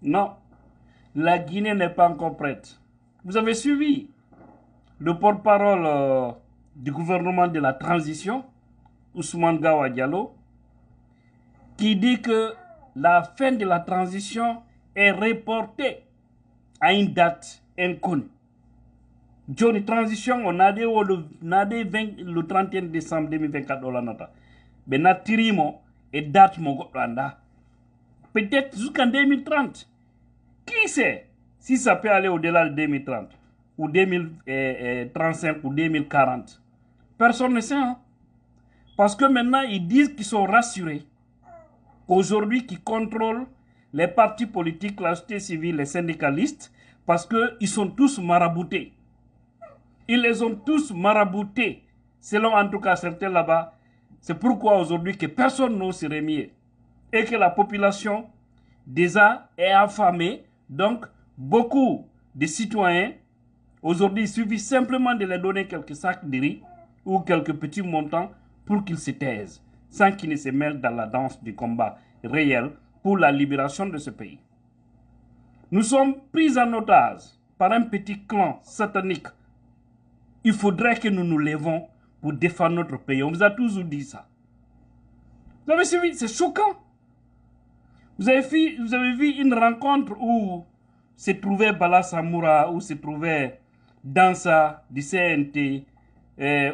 Non, la Guinée n'est pas encore prête. Vous avez suivi le porte-parole du gouvernement de la transition, Ousmane Gawa Diallo, qui dit que la fin de la transition est reportée à une date inconnue. Johnny transition, on a dit le 31 décembre 2024. Mais natirimo et date mon peut-être jusqu'en 2030. Qui sait si ça peut aller au-delà de 2030 ou 2035 ou 2040. Personne ne sait. Hein? Parce que maintenant, ils disent qu'ils sont rassurés. Aujourd'hui, qui contrôlent les partis politiques, la société civile, les syndicalistes, parce qu'ils sont tous maraboutés. Ils les ont tous maraboutés, selon en tout cas certains là-bas. C'est pourquoi aujourd'hui que personne n'ose se remuer. Et que la population déjà est affamée. Donc, beaucoup de citoyens, aujourd'hui, il suffit simplement de leur donner quelques sacs de riz ou quelques petits montants pour qu'ils se taisent, sans qu'ils ne se mêlent dans la danse du combat réel pour la libération de ce pays. Nous sommes pris en otage par un petit clan satanique. Il faudrait que nous nous levons pour défendre notre pays. On vous a toujours dit ça. Vous avez suivi, c'est choquant. Vous avez vu une rencontre où se trouvait Bala Samoura, où se trouvait Dansa du CNT,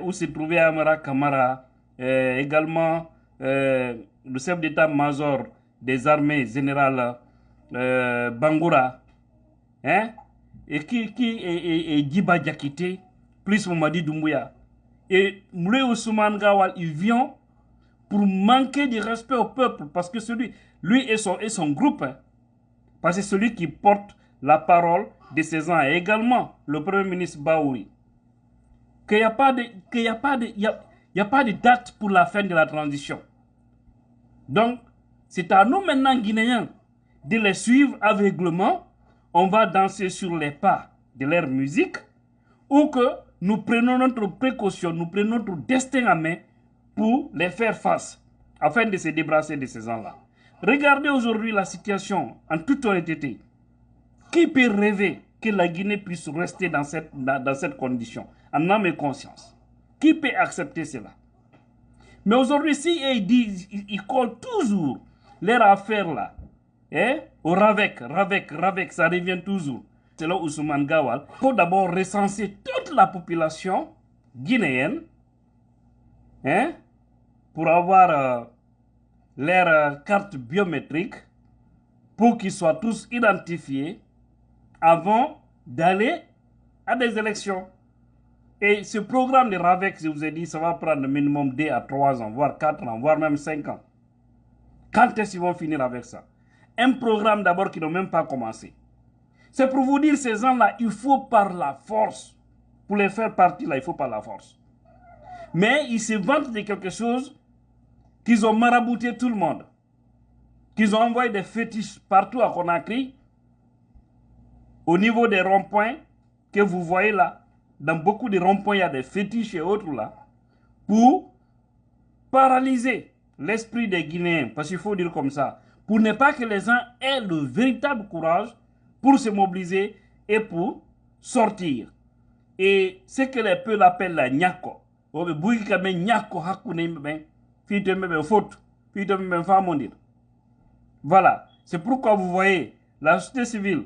où se trouvait Amara Kamara, également le chef d'état-major des armées général Bangoura, hein, et Djiba Diakité, plus Mamadi Doumbouya. Et Moulay Ousmane Gawal, il vient pour manquer de respect au peuple, parce que lui et son groupe, hein, parce que celui qui porte la parole de ces gens, et également le Premier ministre Baouri, qu'il n'y a pas de date pour la fin de la transition. Donc, c'est à nous maintenant, Guinéens, de les suivre aveuglement. On va danser sur les pas de leur musique, ou que nous prenons notre précaution, nous prenons notre destin en main pour les faire face, afin de se débarrasser de ces gens-là. Regardez aujourd'hui la situation en toute honnêteté. Qui peut rêver que la Guinée puisse rester dans cette condition, en âme et conscience? Qui peut accepter cela? Mais aujourd'hui, si ils collent toujours leur affaire là, hein, au Ravec, ça revient toujours. C'est là Ousmane Gawal. Il faut d'abord recenser toute la population guinéenne, hein, pour avoir leur carte biométrique, pour qu'ils soient tous identifiés avant d'aller à des élections. Et ce programme de RAVEC, je vous ai dit, ça va prendre minimum 2 à 3 ans, voire 4 ans, voire même 5 ans. Quand est-ce qu'ils vont finir avec ça? Un programme d'abord qui n'ont même pas commencé. C'est pour vous dire, ces gens-là, il faut par la force. Pour les faire partir, là, il faut par la force. Mais ils se vantent de quelque chose qu'ils ont marabouté tout le monde. Qu'ils ont envoyé des fétiches partout à Conakry, au niveau des ronds-points que vous voyez là. Dans beaucoup de ronds-points, il y a des fétiches et autres là, pour paralyser l'esprit des Guinéens, parce qu'il faut dire comme ça, pour ne pas que les gens aient le véritable courage pour se mobiliser et pour sortir. Et ce que les peuples appellent la nyako. Voilà, c'est pourquoi vous voyez la société civile,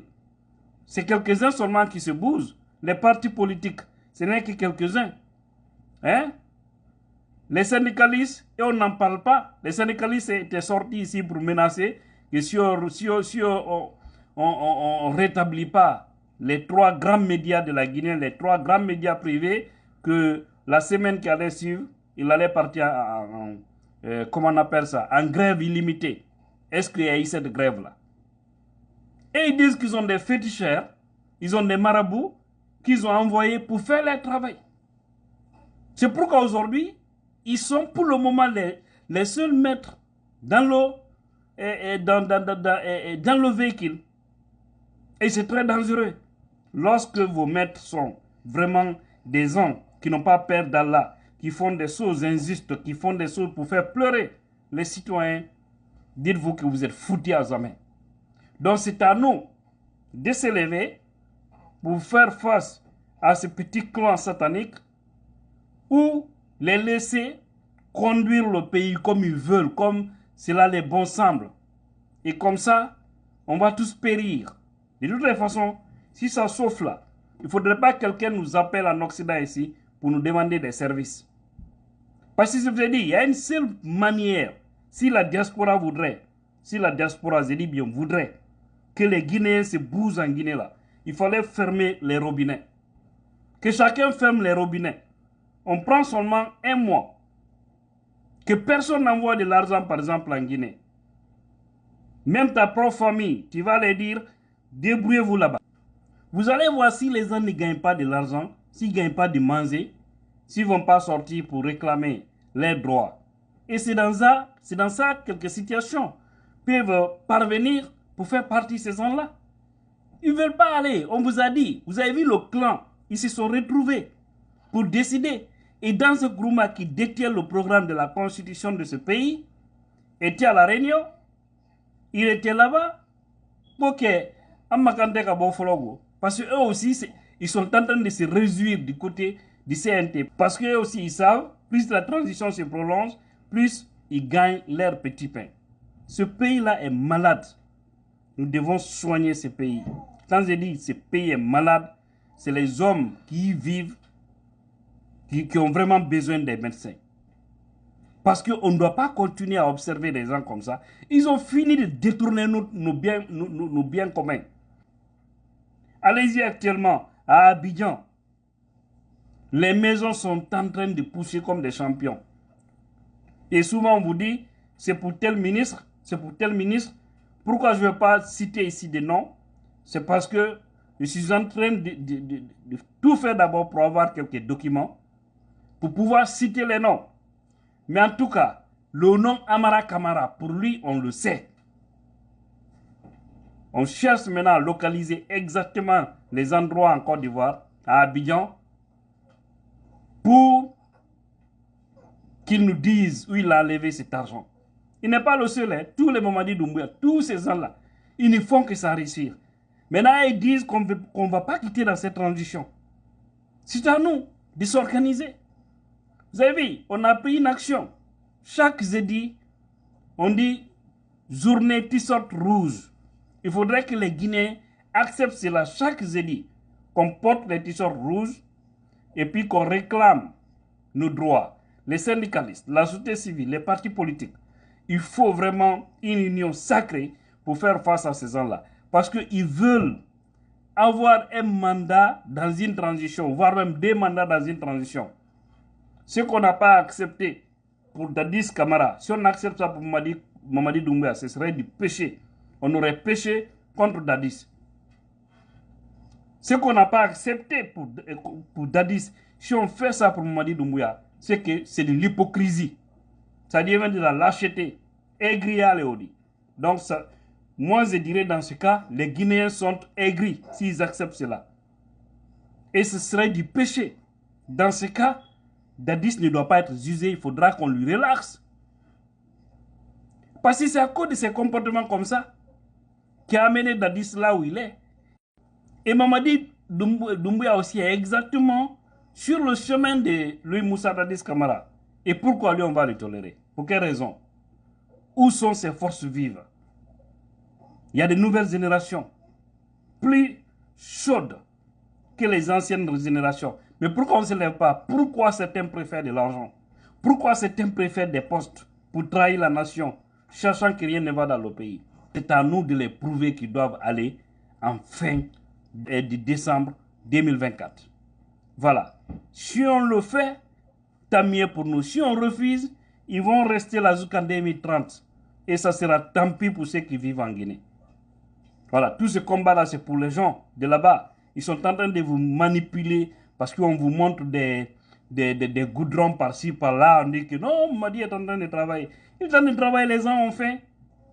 c'est quelques-uns seulement qui se bougent. Les partis politiques, ce n'est que quelques-uns. Hein? Les syndicalistes, et on n'en parle pas. Les syndicalistes étaient sortis ici pour menacer que si on ne rétablit pas les 3 grands médias de la Guinée, les 3 grands médias privés, que la semaine qui allait suivre, il allait partir comment on appelle ça, en grève illimitée. Est-ce qu'il y a eu cette grève-là? Et ils disent qu'ils ont des féticheurs, ils ont des marabouts qu'ils ont envoyés pour faire leur travail. C'est pourquoi aujourd'hui, ils sont pour le moment les seuls maîtres dans l'eau et dans le véhicule. Et c'est très dangereux. Lorsque vos maîtres sont vraiment des gens qui n'ont pas peur d'Allah, qui font des choses injustes, qui font des choses pour faire pleurer les citoyens, dites-vous que vous êtes foutus à jamais. Donc c'est à nous de s'élever pour faire face à ce petit clan satanique ou les laisser conduire le pays comme ils veulent, comme cela les bon semble. Et comme ça, on va tous périr. De toutes les façons, si ça sauf là, il ne faudrait pas que quelqu'un nous appelle en Occident ici pour nous demander des services. Parce que je vous ai dit, il y a une seule manière, si la diaspora voudrait, si la diaspora, je dis bien, voudrait que les Guinéens se bougent en Guinée là, il fallait fermer les robinets. Que chacun ferme les robinets. On prend seulement un mois. Que personne n'envoie de l'argent, par exemple, en Guinée. Même ta propre famille, tu vas leur dire, débrouillez-vous là-bas. Vous allez voir si les gens ne gagnent pas de l'argent, s'ils ne gagnent pas de manger, s'ils ne vont pas sortir pour réclamer leurs droits. Et c'est dans ça quelques situations peuvent parvenir pour faire partie de ces gens-là. Ils ne veulent pas aller. On vous a dit, vous avez vu le clan, ils se sont retrouvés pour décider. Et dans ce groupe qui détient le programme de la constitution de ce pays, était à la Réunion, il était là-bas. Ok, parce qu'eux aussi, ils sont en train de se réjouir du côté du CNT. Parce qu'eux aussi, ils savent, plus la transition se prolonge, plus ils gagnent leur petit pain. Ce pays-là est malade. Nous devons soigner ce pays. Quand je dis ce pays est malade, c'est les hommes qui y vivent, qui ont vraiment besoin des médecins. Parce qu'on ne doit pas continuer à observer des gens comme ça. Ils ont fini de détourner nos biens communs. Allez-y actuellement, à Abidjan. Les maisons sont en train de pousser comme des champions. Et souvent on vous dit, c'est pour tel ministre, c'est pour tel ministre. Pourquoi je ne vais pas citer ici des noms? C'est parce que je suis en train de tout faire d'abord pour avoir quelques documents, pour pouvoir citer les noms. Mais en tout cas, le nom Amara Kamara, pour lui, on le sait. On cherche maintenant à localiser exactement les endroits en Côte d'Ivoire, à Abidjan, pour qu'ils nous disent où il a levé cet argent. Il n'est pas le seul, hein. Tous les Mamadi Doumbouya, tous ces gens-là, ils ne font que ça réussir. Maintenant, ils disent qu'on ne va pas quitter dans cette transition. C'est à nous de s'organiser. Vous avez vu, on a pris une action. Chaque jeudi, on dit journée t-shirt rouge. Il faudrait que les Guinéens acceptent cela chaque jeudi, qu'on porte les t-shirts rouges et puis qu'on réclame nos droits. Les syndicalistes, la société civile, les partis politiques. Il faut vraiment une union sacrée pour faire face à ces gens-là. Parce qu'ils veulent avoir un mandat dans une transition, voire même deux mandats dans une transition. Ce qu'on n'a pas accepté pour Dadis Camara, si on accepte ça pour Mamadi Doumbouya, ce serait du péché. On aurait péché contre Dadis. Ce qu'on n'a pas accepté pour Dadis, si on fait ça pour Mamadi Doumbouya, c'est que c'est de l'hypocrisie. Ça devient de la lâcheté. Aigri à l'éodi. Donc, ça, moi, je dirais dans ce cas, les Guinéens sont aigris s'ils acceptent cela. Et ce serait du péché. Dans ce cas, Dadis ne doit pas être jugé, il faudra qu'on lui relaxe. Parce que c'est à cause de ces comportements comme ça qui a amené Dadis là où il est. Et Mamadi Doumbouya aussi est exactement sur le chemin de Louis Moussa Dadis Camara. Et pourquoi lui on va le tolérer? Pour quelle raison? Où sont ses forces vives? Il y a de nouvelles générations plus chaudes que les anciennes générations. Mais pourquoi on ne se lève pas? Pourquoi certains préfèrent de l'argent? Pourquoi certains préfèrent des postes pour trahir la nation, sachant que rien ne va dans le pays? C'est à nous de les prouver qu'ils doivent aller en fin de décembre 2024. Voilà. Si on le fait, tant mieux pour nous. Si on refuse, ils vont rester là jusqu'en 2030. Et ça sera tant pis pour ceux qui vivent en Guinée. Voilà, tout ce combat-là, c'est pour les gens de là-bas. Ils sont en train de vous manipuler parce qu'on vous montre des goudrons par-ci, par-là. On dit que non, Mamadi est en train de travailler. Il est en train de travailler, les gens ont faim.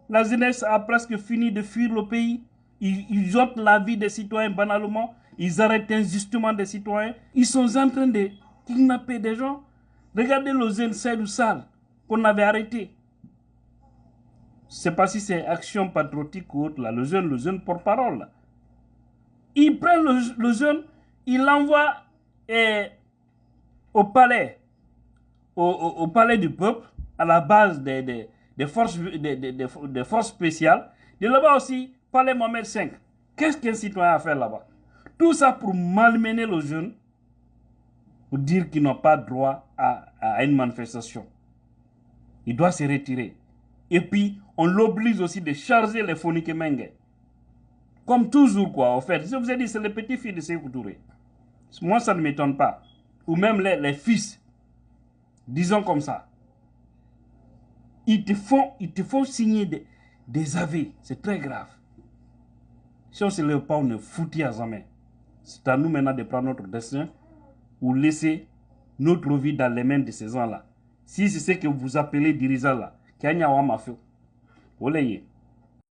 La jeunesse a presque fini de fuir le pays. Ils ôtent la vie des citoyens banalement. Ils arrêtent injustement des citoyens. Ils sont en train de kidnapper des gens. Regardez le jeune Seydou Sall qu'on avait arrêté. sais pas si c'est Action Patriotique ou autre, là, le jeune porte-parole, là. Il prend le jeune, il l'envoie au palais, au palais du peuple, à la base des forces, des forces spéciales. De là-bas aussi, palais Mohamed V. Qu'est-ce qu'un citoyen a à faire là-bas? Tout ça pour malmener le jeune, pour dire qu'ils n'ont pas droit à une manifestation. Il doit se retirer. Et puis, on l'oblige aussi de charger les Fonike Mengue. Comme toujours, quoi, en fait. Je vous ai dit, c'est les petits filles de Sékou Touré. Moi, ça ne m'étonne pas. Ou même les fils. Disons comme ça. Ils te font signer des avis. C'est très grave. Si on ne se lève pas, on est foutu à jamais. C'est à nous maintenant de prendre notre destin ou laisser notre vie dans les mains de ces gens-là. Si c'est ce que vous appelez dirigeants là, Kenya wa mafio. Oleye.